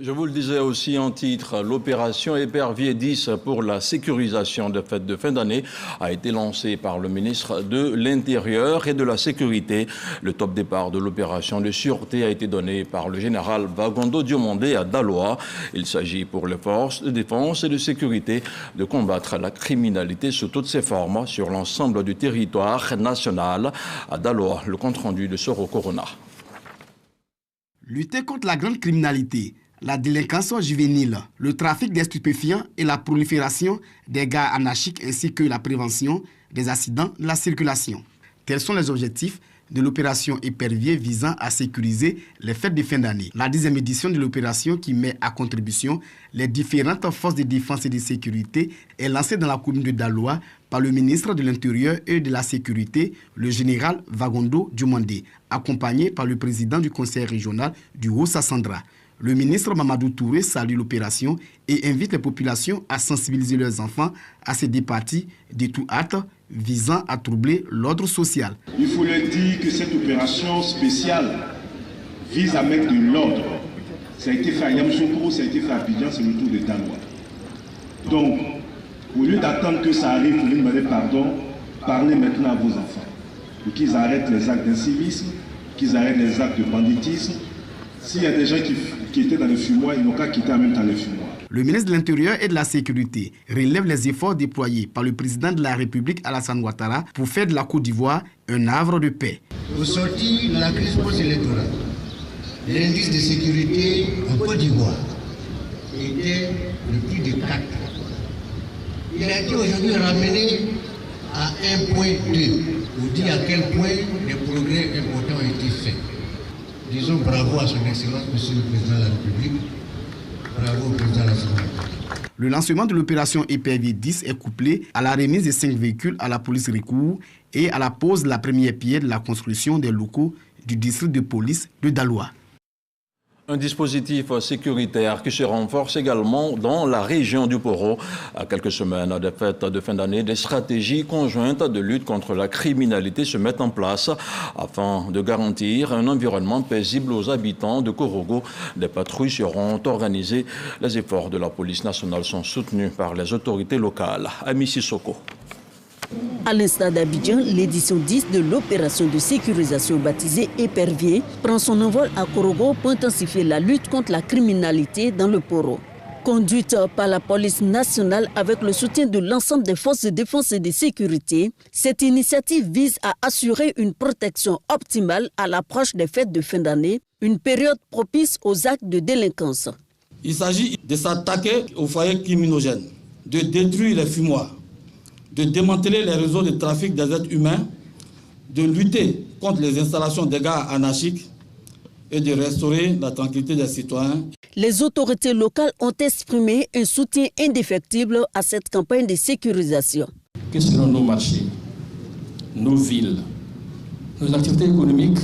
Je vous le disais aussi en titre, l'opération Épervier 10 pour la sécurisation des fêtes de fin d'année a été lancée par le ministre de l'Intérieur et de la Sécurité. Le top départ de l'opération de sûreté a été donné par le général Vagondo Diomandé à Daloa. Il s'agit pour les forces de défense et de sécurité de combattre la criminalité sous toutes ses formes sur l'ensemble du territoire national. À Daloa, le compte-rendu de Soro Corona. Lutter contre la grande criminalité, la délinquance juvénile, le trafic des stupéfiants et la prolifération des gares anarchiques ainsi que la prévention des accidents de la circulation. Tels sont les objectifs de l'opération Épervier visant à sécuriser les fêtes de fin d'année. La 10e édition de l'opération qui met à contribution les différentes forces de défense et de sécurité est lancée dans la commune de Daloa par le ministre de l'Intérieur et de la Sécurité, le général Vagondo Diomandé, accompagné par le président du conseil régional du Haut-Sassandra. Le ministre Mamadou Touré salue l'opération et invite les populations à sensibiliser leurs enfants à ces départies de tout acte visant à troubler l'ordre social. Il faut leur dire que cette opération spéciale vise à mettre de l'ordre. Ça a été fait à Yamoussoukro, ça a été fait à Abidjan, c'est le tour de Daloa. Donc, au lieu d'attendre que ça arrive pour lui demander pardon, parlez maintenant à vos enfants. Pour qu'ils arrêtent les actes d'incivisme, qu'ils arrêtent les actes de banditisme. S'il y a des gens qui étaient dans le fumoir, ils n'ont qu'à quitter en même temps le fumoir. Le ministre de l'Intérieur et de la Sécurité relève les efforts déployés par le président de la République Alassane Ouattara pour faire de la Côte d'Ivoire un havre de paix. Au sortir de la crise post-électorale, l'indice de sécurité en Côte d'Ivoire était de plus de 4. Il a été aujourd'hui ramené à 1,2 pour dire à quel point des progrès importants ont été faits. Disons bravo à son Excellence, Monsieur le Président de la République. Bravo au Président de la République. Le lancement de l'opération Épervier 10 est couplé à la remise de 5 véhicules à la police Ricourt et à la pose de la première pierre de la construction des locaux du district de police de Daloa. Un dispositif sécuritaire qui se renforce également dans la région du Poro. À quelques semaines des fêtes de fin d'année, des stratégies conjointes de lutte contre la criminalité se mettent en place afin de garantir un environnement paisible aux habitants de Korogo. Des patrouilles seront organisées. Les efforts de la police nationale sont soutenus par les autorités locales. Ami Sissoko. À l'instar d'Abidjan, l'édition 10 de l'opération de sécurisation baptisée Épervier prend son envol à Korogo pour intensifier la lutte contre la criminalité dans le Poro. Conduite par la police nationale avec le soutien de l'ensemble des forces de défense et de sécurité, cette initiative vise à assurer une protection optimale à l'approche des fêtes de fin d'année, une période propice aux actes de délinquance. Il s'agit de s'attaquer aux foyers criminogènes, de détruire les fumoirs, de démanteler les réseaux de trafic des êtres humains, de lutter contre les installations des gares anarchiques et de restaurer la tranquillité des citoyens. Les autorités locales ont exprimé un soutien indéfectible à cette campagne de sécurisation. Que seront nos marchés, nos villes, nos activités économiques,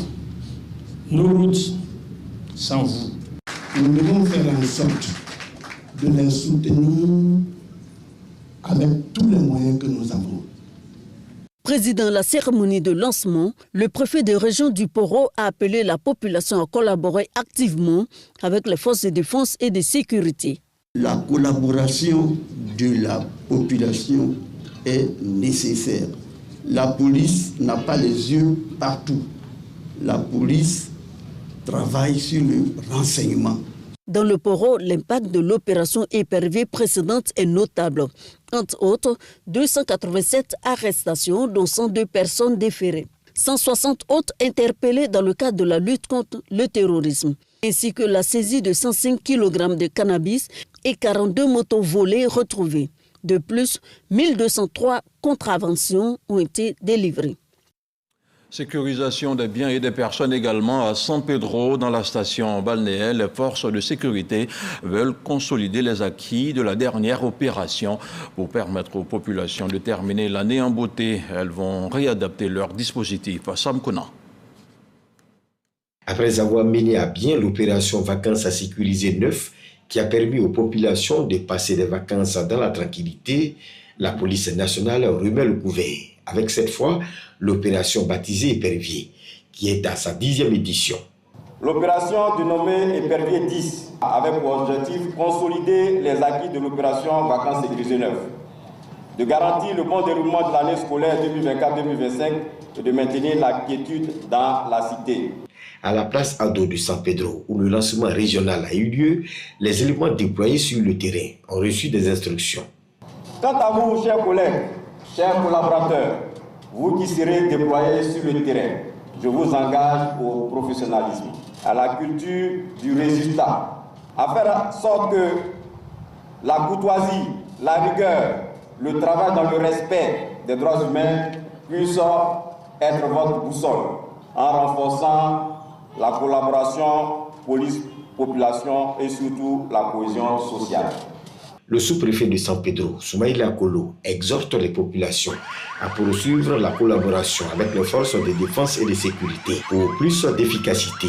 nos routes sans vous? Nous devons faire en sorte de les soutenir avec tous les moyens que nous avons. Président de la cérémonie de lancement, le préfet de région du Poro a appelé la population à collaborer activement avec les forces de défense et de sécurité. La collaboration de la population est nécessaire. La police n'a pas les yeux partout. La police travaille sur le renseignement. Dans le Poro, l'impact de l'opération Épervier précédente est notable. Entre autres, 287 arrestations, dont 102 personnes déférées. 160 autres interpellées dans le cadre de la lutte contre le terrorisme, ainsi que la saisie de 105 kg de cannabis et 42 motos volées retrouvées. De plus, 1203 contraventions ont été délivrées. Sécurisation des biens et des personnes également à San Pedro. Dans la station balnéaire, les forces de sécurité veulent consolider les acquis de la dernière opération pour permettre aux populations de terminer l'année en beauté. Elles vont réadapter leur dispositif. Sam Kona. Après avoir mené à bien l'opération Vacances à sécuriser 9, qui a permis aux populations de passer des vacances dans la tranquillité, la police nationale remet le couvert. Avec cette fois l'opération baptisée Épervier, qui est à sa 10e édition. L'opération dénommée Épervier 10 avec pour objectif de consolider les acquis de l'opération Vacances sécurisées 9, de garantir le bon déroulement de l'année scolaire 2024-2025 et de maintenir la quiétude dans la cité. À la place Ado de San Pedro, où le lancement régional a eu lieu, les éléments déployés sur le terrain ont reçu des instructions. Quant à vous, chers collègues, chers collaborateurs, vous qui serez déployés sur le terrain, je vous engage au professionnalisme, à la culture du résultat, à faire en sorte que la courtoisie, la rigueur, le travail dans le respect des droits humains puissent être votre boussole en renforçant la collaboration police-population et surtout la cohésion sociale. Le sous-préfet de San Pedro, Soumaïla Kolo, exhorte les populations à poursuivre la collaboration avec les forces de défense et de sécurité pour plus d'efficacité.